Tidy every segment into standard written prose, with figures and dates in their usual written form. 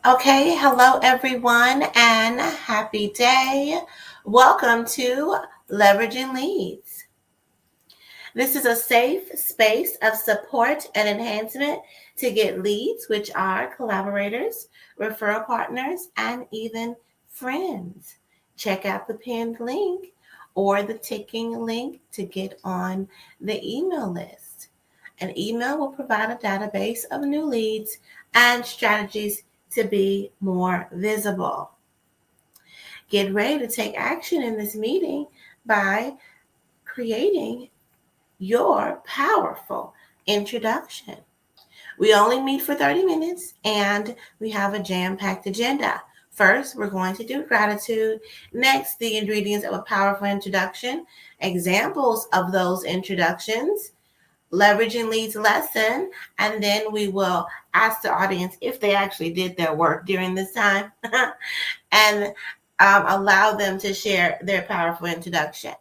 Okay, hello everyone and happy day. Welcome to Leveraging Leads. This is a safe space of support and enhancement to get leads, which are collaborators, referral partners, and even friends. Check out the pinned link or the ticking link to get on the email list. An email will provide a database of new leads and strategies to be more visible. Get ready to take action in this meeting by creating your powerful introduction. We only meet for 30 minutes and we have a jam packed agenda. First, we're going to do gratitude. Next, the ingredients of a powerful introduction, examples of those introductions, leveraging leads lesson, and then we will ask the audience if they actually did their work during this time and allow them to share their powerful introduction.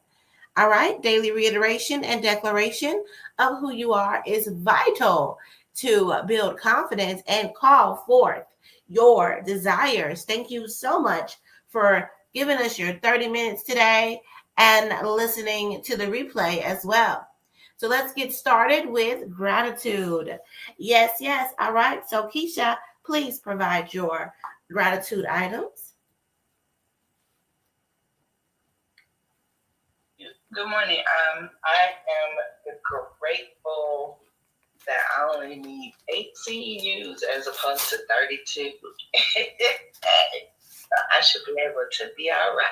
All right, daily reiteration and declaration of who you are is vital to build confidence and call forth your desires. Thank you so much for giving us your 30 minutes today and listening to the replay as well. So let's get started with gratitude. Yes, yes. All right. So, Keisha, please provide your gratitude items. Good morning. I am grateful that I only need 8 CEUs as opposed to 32. I should be able to be all right.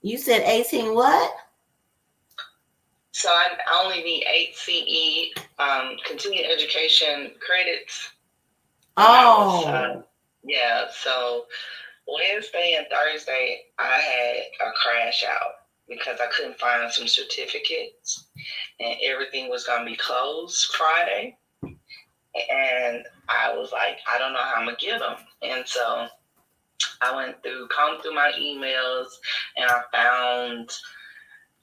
You said 18 what? So I only need 8 CE continuing education credits. Oh. Yeah, so Wednesday and Thursday I had a crash out because I couldn't find some certificates and everything was going to be closed Friday. And I was like, I don't know how I'm going to get them. And so I combed through my emails, and I found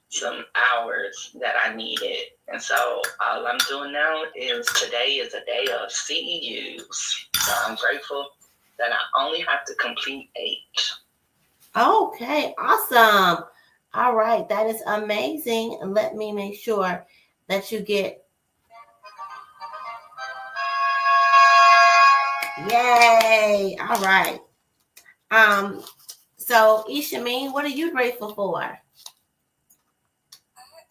some hours that I needed. And so all I'm doing now is today is a day of CEUs. So I'm grateful that I only have to complete 8. Okay, awesome. All right, that is amazing. Let me make sure that you get. Yay! All right. So Ishameen, what are you grateful for? I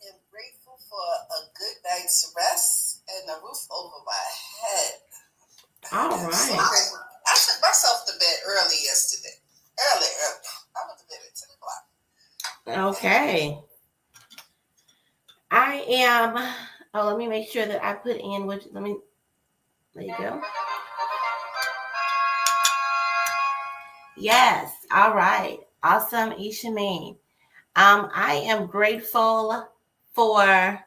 am grateful for a good night's rest and a roof over my head. All right. So grateful. I took myself to bed early yesterday. Early. I went to bed at 10 o'clock. Okay. I am. Oh, let me make sure that I put in what. Let me. There you go. Yes. All right. Awesome, Ishameen. I am grateful for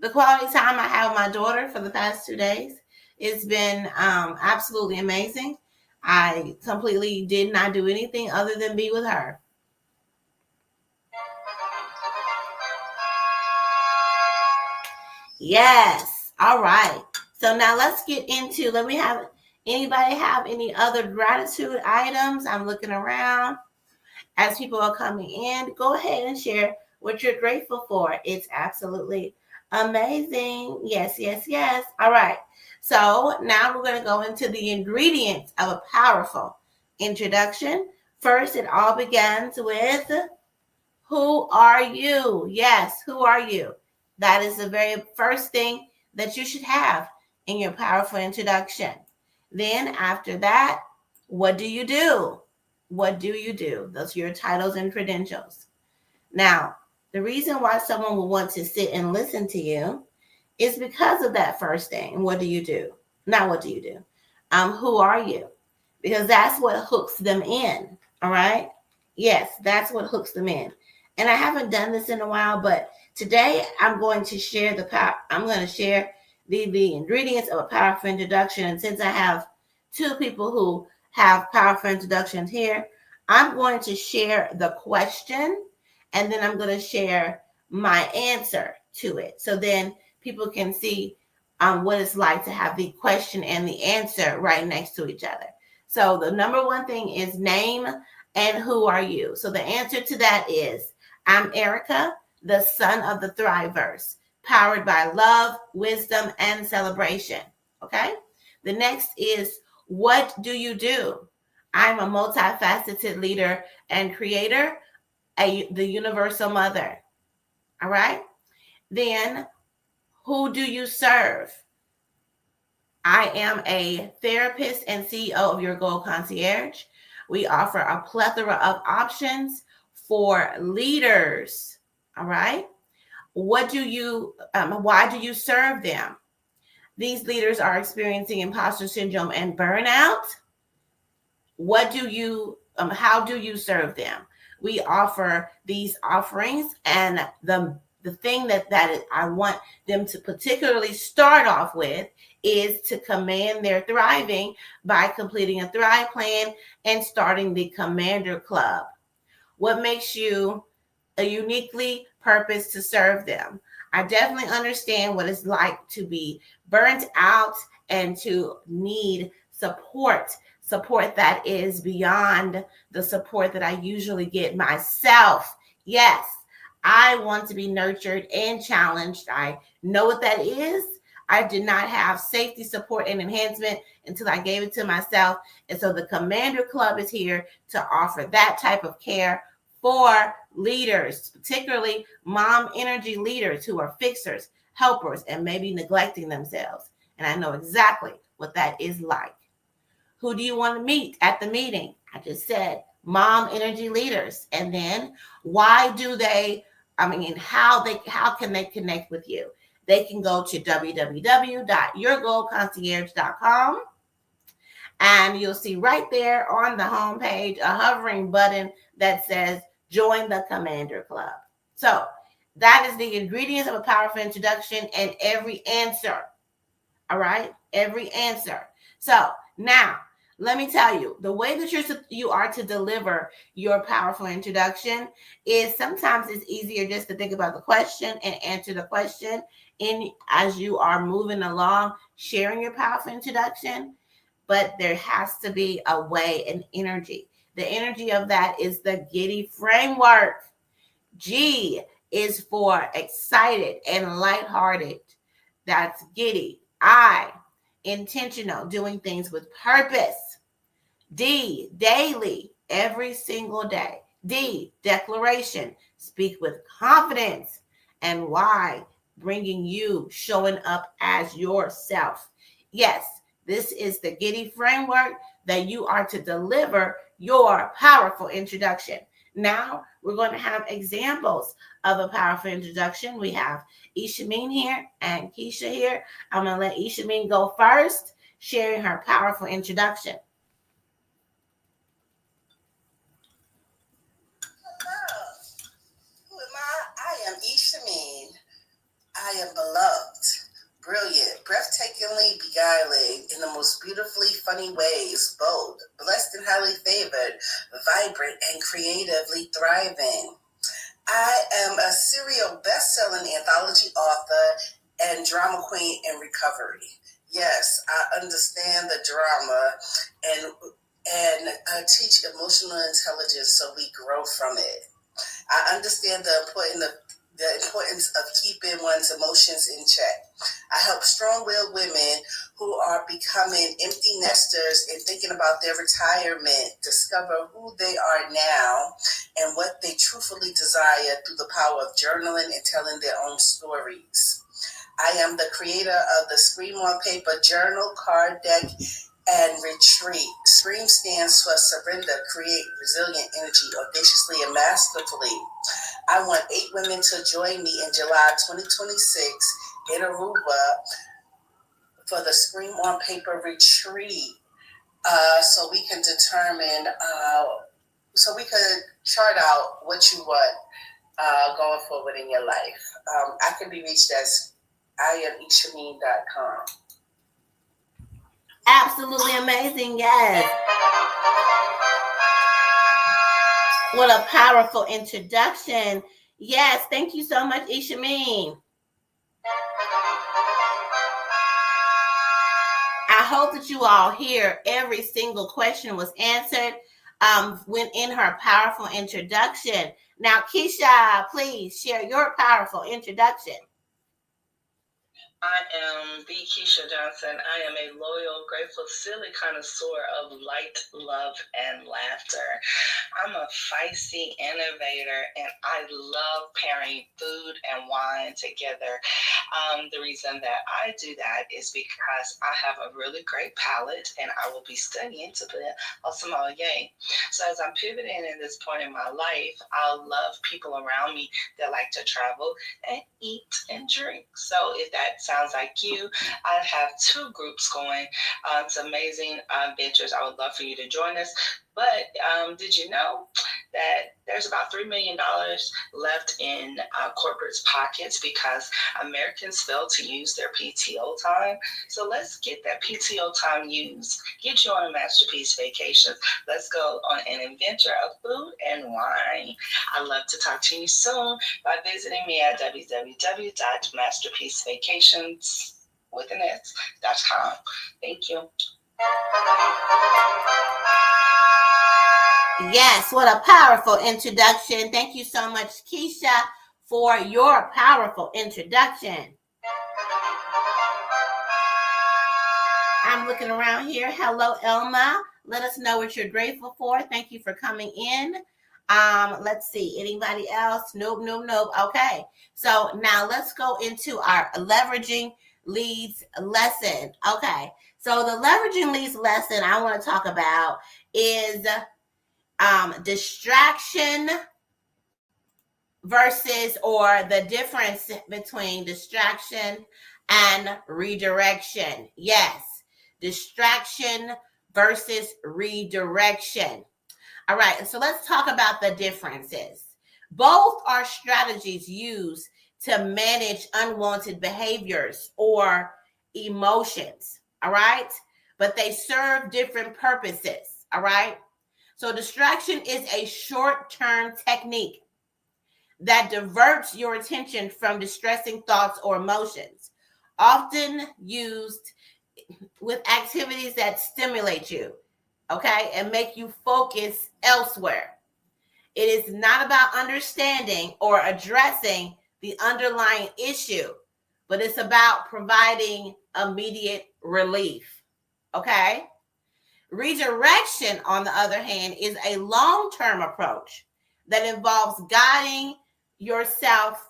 the quality time I have with my daughter for the past 2 days. It's been absolutely amazing. I completely did not do anything other than be with her. Yes. All right. So now let's get into, let me have, anybody have any other gratitude items? I'm looking around as people are coming in. Go ahead and share what you're grateful for. It's absolutely amazing. Yes, yes, yes. All right. So now we're going to go into the ingredients of a powerful introduction. First, it all begins with who are you? Yes, who are you? That is the very first thing that you should have in your powerful introduction. Then, after that, what do you do? What do you do? Those are your titles and credentials. Now, the reason why someone will want to sit and listen to you is because of that first thing. What do you do? Not what do you do? Who are you? Because that's what hooks them in. All right. Yes, that's what hooks them in. And I haven't done this in a while, but today I'm going to share I'm going to share the ingredients of a powerful introduction. And since I have 2 people who have powerful introductions here, I'm going to share the question and then I'm going to share my answer to it. So then people can see what it's like to have the question and the answer right next to each other. So the number one thing is name and who are you? So the answer to that is I'm Erica, the son of the Thriverse, powered by love, wisdom, and celebration. Okay? The next is what do you do? I'm a multifaceted leader and creator, the universal mother. All right? Then who do you serve? I am a therapist and CEO of Your Goal Concierge. We offer a plethora of options for leaders. All right. Why do you serve them? These leaders are experiencing imposter syndrome and burnout. How do you serve them? We offer these offerings, and the thing that I want them to particularly start off with is to command their thriving by completing a Thrive Plan and starting the Commander Club. What makes you uniquely purposed to serve them? I definitely understand what it's like to be burnt out and to need support that is beyond the support that I usually get myself. Yes, I want to be nurtured and challenged. I know what that is. I did not have safety, support, and enhancement until I gave it to myself. And so the Commander Club is here to offer that type of care for leaders, particularly mom energy leaders who are fixers, helpers, and maybe neglecting themselves. And I know exactly what that is like. Who do you want to meet at the meeting? I just said mom energy leaders. And then how can they connect with you? They can go to www.yourgoalconcierge.com, and you'll see right there on the homepage a hovering button that says join the Commander Club. So that is the ingredients of a powerful introduction and every answer. All right, every answer. So now let me tell you, the way that you are to deliver your powerful introduction is sometimes it's easier just to think about the question and answer the question as you are moving along, sharing your powerful introduction. But there has to be a way, an energy. The energy of that is the Giddy framework. G is for excited and lighthearted. That's giddy. I, intentional, doing things with purpose. D, daily, every single day. D, declaration, speak with confidence. And Y, bringing you, showing up as yourself. Yes, this is the Giddy framework that you are to deliver your powerful introduction. Now, we're going to have examples of a powerful introduction. We have Ishameen here and Keisha here. I'm going to let Ishameen go first, sharing her powerful introduction. Who am I am Ishameen. I am beloved, brilliant, breathtakingly beguiling in the most beautifully funny ways, bold, blessed and highly favored, vibrant and creatively thriving. I am a serial best-selling anthology author and drama queen in recovery. Yes, I understand the drama and teach emotional intelligence so we grow from it. I understand the importance of keeping one's emotions in check. I help strong-willed women who are becoming empty nesters and thinking about their retirement discover who they are now and what they truthfully desire through the power of journaling and telling their own stories. I am the creator of the Scream on Paper journal, card deck, and retreat. Scream stands for surrender, create resilient energy audaciously and masterfully. I want 8 women to join me in July 2026 in Aruba for the Scream on Paper retreat. So we can determine, so we could chart out what you want going forward in your life. I can be reached as IamIshameen.com. Absolutely amazing, yes. What a powerful introduction. Yes, thank you so much, Ishameen. I hope that you all hear every single question was answered when in her powerful introduction. Now, Keisha, please share your powerful introduction. I am the Keisha Johnson. I am a loyal, grateful, silly connoisseur of light, love, and laughter. I'm a feisty innovator, and I love pairing food and wine together. The reason that I do that is because I have a really great palate, and I will be studying to be a sommelier. So as I'm pivoting in this point in my life, I love people around me that like to travel and eat and drink. So if that sounds like you, I have 2 groups going. It's amazing ventures. I would love for you to join us. But did you know that there's about $3 million left in corporates' pockets because Americans fail to use their PTO time? So let's get that PTO time used. Get you on a masterpiece vacation. Let's go on an adventure of food and wine. I'd love to talk to you soon by visiting me at www.masterpiecevacations.com. Thank you. Yes, what a powerful introduction. Thank you so much, Keisha, for your powerful introduction. I'm looking around here. Hello, Elma. Let us know what you're grateful for. Thank you for coming in. Let's see. Anybody else? Nope. Okay. So now let's go into our leveraging leads lesson. Okay. So the leveraging leads lesson I want to talk about is distraction versus, or the difference between distraction and redirection. Yes, distraction versus redirection. All right, so let's talk about the differences. Both are strategies used to manage unwanted behaviors or emotions. All right, but they serve different purposes. All right. So distraction is a short-term technique that diverts your attention from distressing thoughts or emotions, often used with activities that stimulate you, okay, and make you focus elsewhere. It is not about understanding or addressing the underlying issue, but it's about providing immediate relief, okay? Redirection, on the other hand, is a long-term approach that involves guiding yourself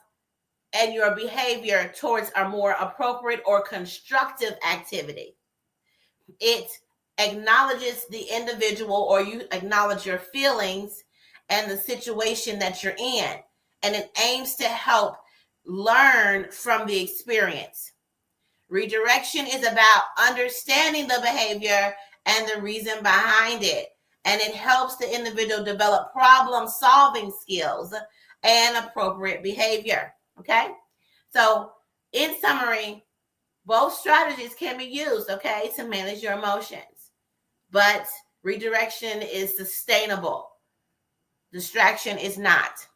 and your behavior towards a more appropriate or constructive activity. It acknowledges the individual, or you acknowledge your feelings and the situation that you're in, and it aims to help learn from the experience. Redirection is about understanding the behavior and the reason behind it, and it helps the individual develop problem-solving skills and appropriate behavior. Okay, so in summary, both strategies can be used, okay, to manage your emotions, but redirection is sustainable. Distraction is not.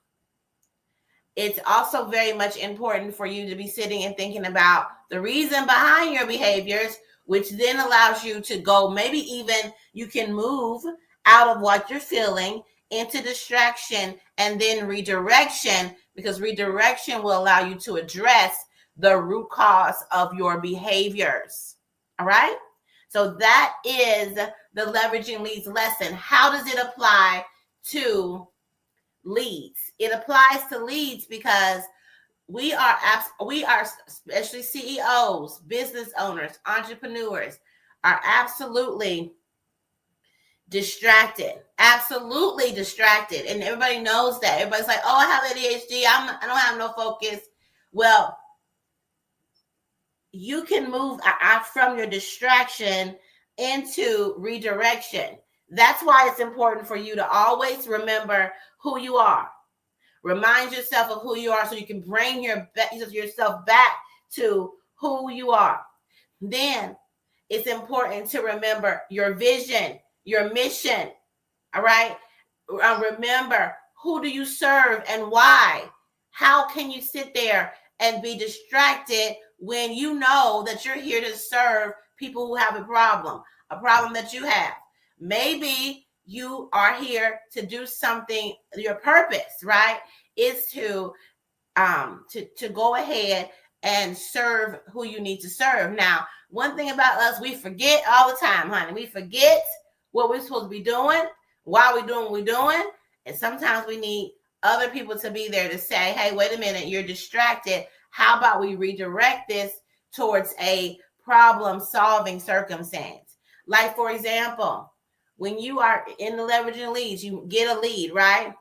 It's also very much important for you to be sitting and thinking about the reason behind your behaviors, which then allows you to go, maybe even you can move out of what you're feeling into distraction and then redirection, because redirection will allow you to address the root cause of your behaviors. All right? So that is the leveraging leads lesson. How does it apply to leads? It applies to leads because we are, especially CEOs, business owners, entrepreneurs, are absolutely distracted. Absolutely distracted. And everybody knows that. Everybody's like, oh, I have ADHD. I don't have no focus. Well, you can move from your distraction into redirection. That's why it's important for you to always remember who you are. Remind yourself of who you are so you can bring yourself back to who you are. Then it's important to remember your vision, your mission. All right. Remember, who do you serve and why? How can you sit there and be distracted when you know that you're here to serve people who have a problem that you have. Maybe you are here to do something. Your purpose, right, is to go ahead and serve who you need to serve. Now, one thing about us, we forget all the time, honey. We forget what we're supposed to be doing, why we're doing what we're doing. And sometimes we need other people to be there to say, hey, wait a minute, you're distracted. How about we redirect this towards a problem-solving circumstance? Like, for example, when you are in the leveraging leads, you get a lead, right?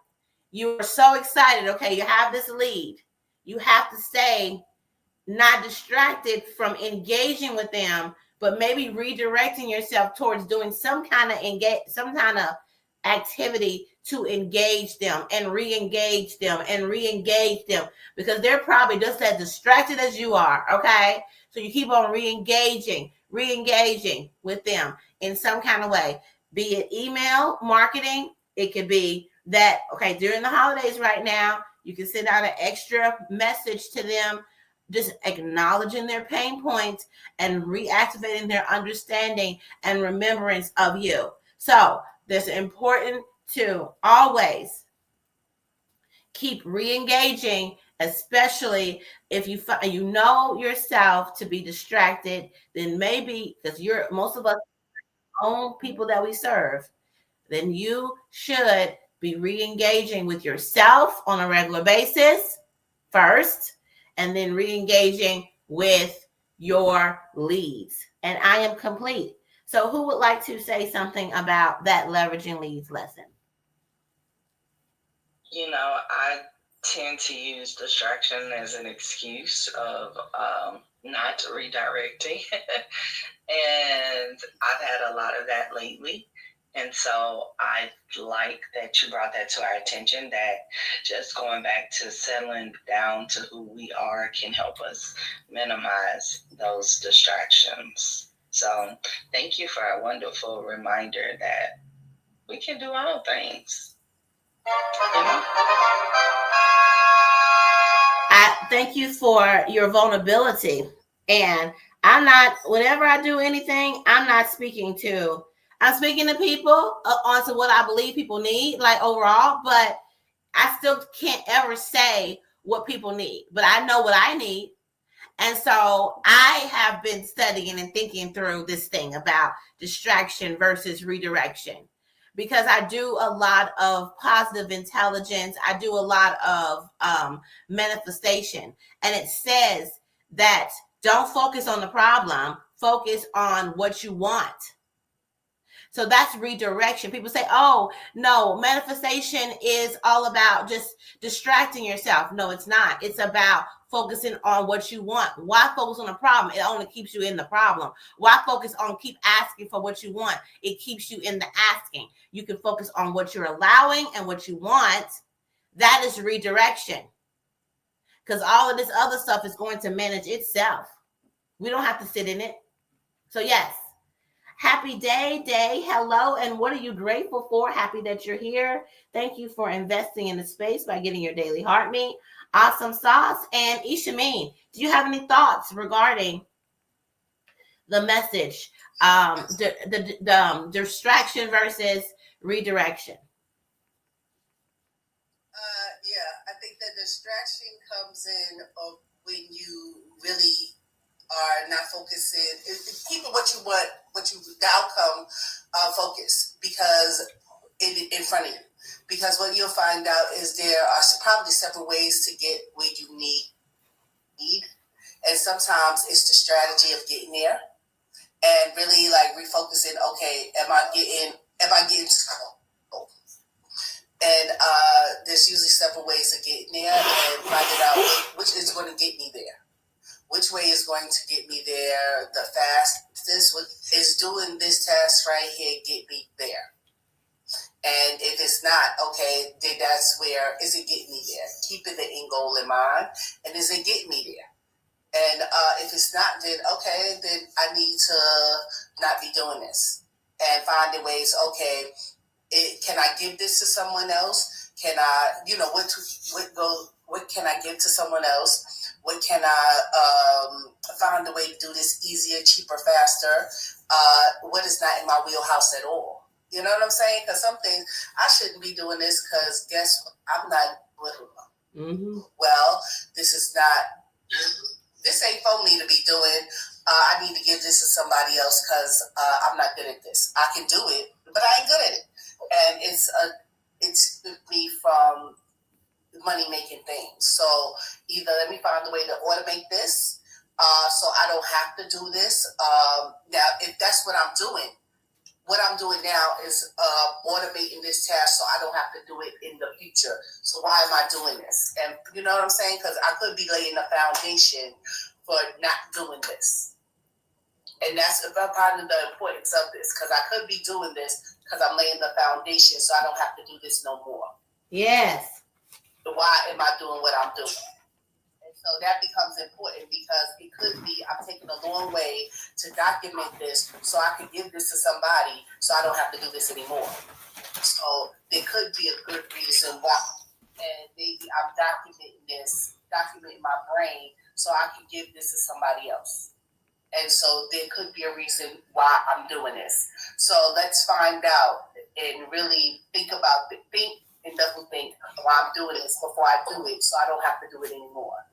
You are so excited. Okay, you have this lead. You have to stay not distracted from engaging with them, but maybe redirecting yourself towards doing some kind of activity to engage them and re-engage them because they're probably just as distracted as you are. Okay, so you keep on re-engaging with them in some kind of way, be it email marketing. It could be that, okay, during the holidays right now, you can send out an extra message to them, just acknowledging their pain points and reactivating their understanding and remembrance of you. So it's important to always keep re-engaging, especially if you know yourself to be distracted. Then maybe, because most of us own people that we serve, then you should be re-engaging with yourself on a regular basis first, and then re-engaging with your leads. And I am complete. So who would like to say something about that leveraging leads lesson? I tend to use distraction as an excuse of not redirecting. And I've had a lot of that lately. And so I like that you brought that to our attention, that just going back to settling down to who we are can help us minimize those distractions. So thank you for a wonderful reminder that we can do all things. I thank you for your vulnerability. And whenever I do anything, I'm speaking to people onto what I believe people need, like overall, but I still can't ever say what people need, but I know what I need. And so I have been studying and thinking through this thing about distraction versus redirection, because I do a lot of positive intelligence. I do a lot of manifestation. And it says that don't focus on the problem, focus on what you want. So that's redirection. People say, oh, no, manifestation is all about just distracting yourself. No, it's not. It's about focusing on what you want. Why focus on the problem? It only keeps you in the problem. Why focus on keep asking for what you want? It keeps you in the asking. You can focus on what you're allowing and what you want. That is redirection. Because all of this other stuff is going to manage itself. We don't have to sit in it. So yes. Happy day. Hello. And what are you grateful for? Happy that you're here. Thank you for investing in the space by getting your daily heartbeat. Awesome sauce. And Ishameen, do you have any thoughts regarding the message, the distraction versus redirection? Yeah, I think the distraction comes in when you really are not focusing, keeping what you want, the outcome focus, because in front of you. Because what you'll find out is there are probably several ways to get where you need, and sometimes it's the strategy of getting there, and really like refocusing. Okay, am I getting slow? And there's usually several ways of getting there, and finding out which is going to get me there. Which way is going to get me there the fastest? Is doing this task right here get me there? And if it's not, okay, then that's where, is it getting me there? Keeping the end goal in mind, and is it getting me there? And if it's not, then okay, then I need to not be doing this. And finding ways, okay, can I give this to someone else? Can I, what can I give to someone else? What can I find a way to do this easier, cheaper, faster? What is not in my wheelhouse at all? You know what I'm saying? Because some things I shouldn't be doing this because guess what? I'm not. Well, this ain't for me to be doing. I need to give this to somebody else because I'm not good at this. I can do it, but I ain't good at it. And it's me from money making things. So either let me find a way to automate this, so I don't have to do this. Now, if that's what I'm doing now is automating this task so I don't have to do it in the future. So why am I doing this? And you know what I'm saying? Because I could be laying the foundation for not doing this. And that's part of the importance of this, because I could be doing this because I'm laying the foundation so I don't have to do this no more. Yes. Why am I doing what I'm doing? And so that becomes important because it could be I'm taking a long way to document this so I can give this to somebody so I don't have to do this anymore. So there could be a good reason why. And maybe I'm documenting my brain so I can give this to somebody else. And so there could be a reason why I'm doing this. So let's find out and really think and double think why I'm doing this before I do it so I don't have to do it anymore.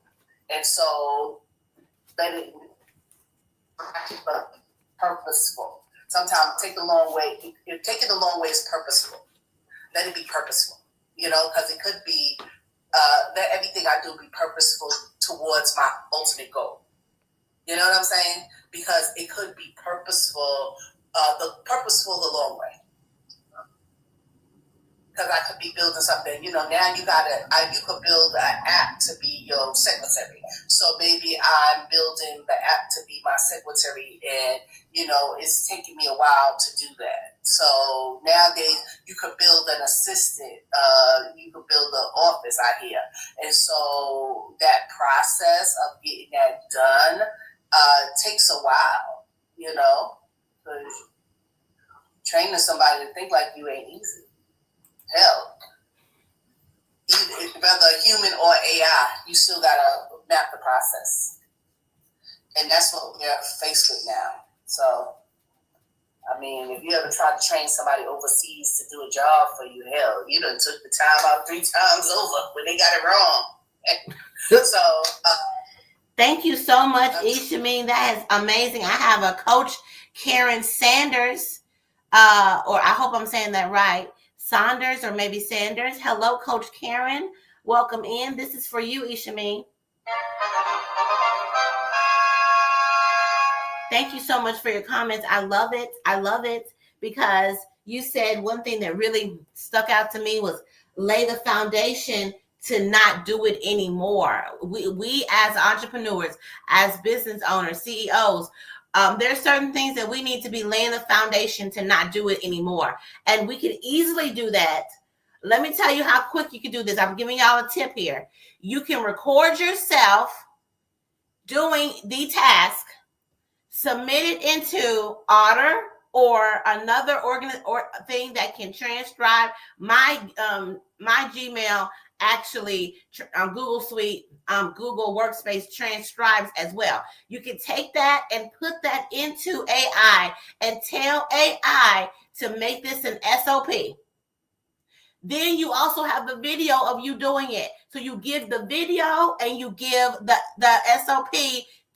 And so let it be purposeful. Sometimes take the long way. If taking the long way is purposeful, let it be purposeful. You know, because it could be let everything I do be purposeful towards my ultimate goal. You know what I'm saying? Because it could be purposeful, the long way. Because I could be building something, you know, now you could build an app to be your secretary. So maybe I'm building the app to be my secretary and, you know, it's taking me a while to do that. So nowadays you could build an assistant, you could build an office out here. And so that process of getting that done takes a while, you know, because training somebody to think like you ain't easy. Hell, whether human or AI, you still gotta map the process, and that's what we're faced with now. So, I mean, if you ever tried to train somebody overseas to do a job for you, hell, you done took the time out 3 times over when they got it wrong. So, thank you so much, Ishameen. That is amazing. I have a coach, Karen Sanders, or I hope I'm saying that right. Saunders or maybe Sanders. Hello, Coach Karen. Welcome in. This is for you, Ishameen. Thank you so much for your comments. I love it. I love it because you said one thing that really stuck out to me was lay the foundation to not do it anymore. We as entrepreneurs, as business owners, CEOs, there are certain things that we need to be laying the foundation to not do it anymore. And we can easily do that. Let me tell you how quick you can do this. I'm giving y'all a tip here. You can record yourself doing the task, submit it into Otter or another thing that can transcribe. My Gmail actually Google Suite, Google Workspace transcribes as well. You can take that and put that into AI and tell AI to make this an SOP. Then you also have the video of you doing it. So you give the video and you give the SOP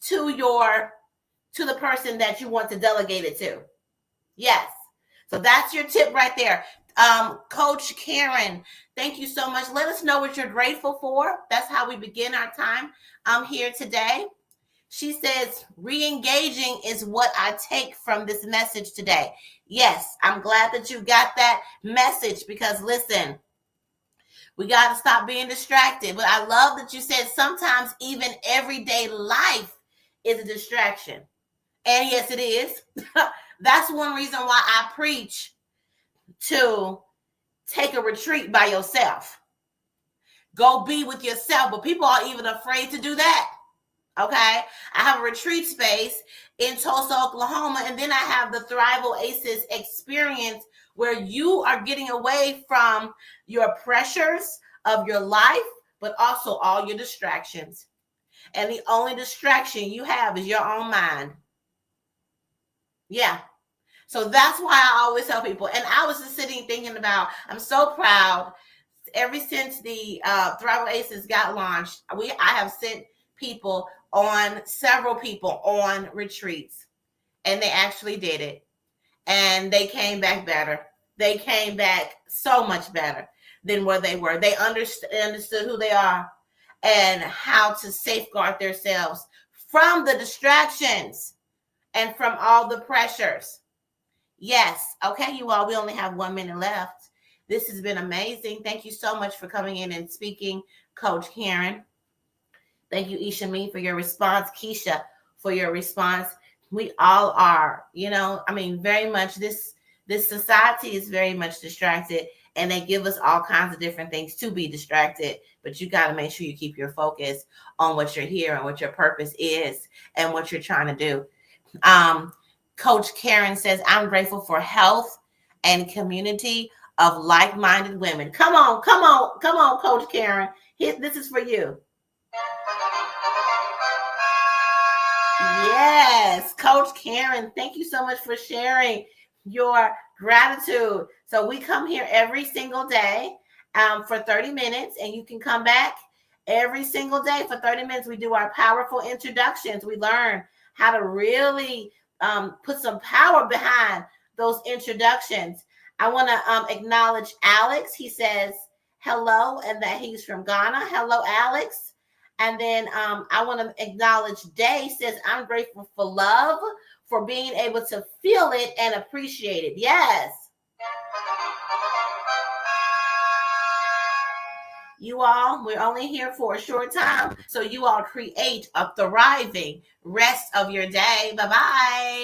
to the person that you want to delegate it to. Yes. So that's your tip right there. Coach Karen, thank you so much. Let us know what you're grateful for. That's how we begin our time here today. She says, re-engaging is what I take from this message today. Yes, I'm glad that you got that message because listen, we got to stop being distracted. But I love that you said sometimes even everyday life is a distraction. And yes, it is. That's one reason why I preach to take a retreat by yourself. Go be with yourself. But people are even afraid to do that. Okay. I have a retreat space in Tulsa, Oklahoma. And then I have the Thrive Oasis experience where you are getting away from your pressures of your life, but also all your distractions. And the only distraction you have is your own mind. Yeah. So that's why I always tell people. And I was just sitting thinking about, I'm so proud. Ever since the Thrive Oasis got launched, I have sent several people on retreats, and they actually did it. And they came back better. They came back so much better than where they were. They understood who they are and how to safeguard themselves from the distractions and from all the pressures. Yes. Okay, you all, we only have 1 minute left. This has been amazing. Thank you so much for coming in and speaking, Coach Karen. Thank you, Isha-Me, for your response. Keisha, for your response. We all are, very much this society is very much distracted, and they give us all kinds of different things to be distracted. But you got to make sure you keep your focus on what you're here and what your purpose is and what you're trying to do. Coach Karen says, I'm grateful for health and community of like-minded women. Come on, Coach Karen. This is for you. Yes, Coach Karen, thank you so much for sharing your gratitude. So we come here every single day for 30 minutes, and you can come back every single day for 30 minutes. We do our powerful introductions. We learn how to really put some power behind those introductions. I want to acknowledge Alex. He says hello and that he's from Ghana. Hello, Alex. And then I want to acknowledge Day. Says, I'm grateful for love, for being able to feel it and appreciate it. Yes. You all, we're only here for a short time. So you all create a thriving rest of your day. Bye-bye.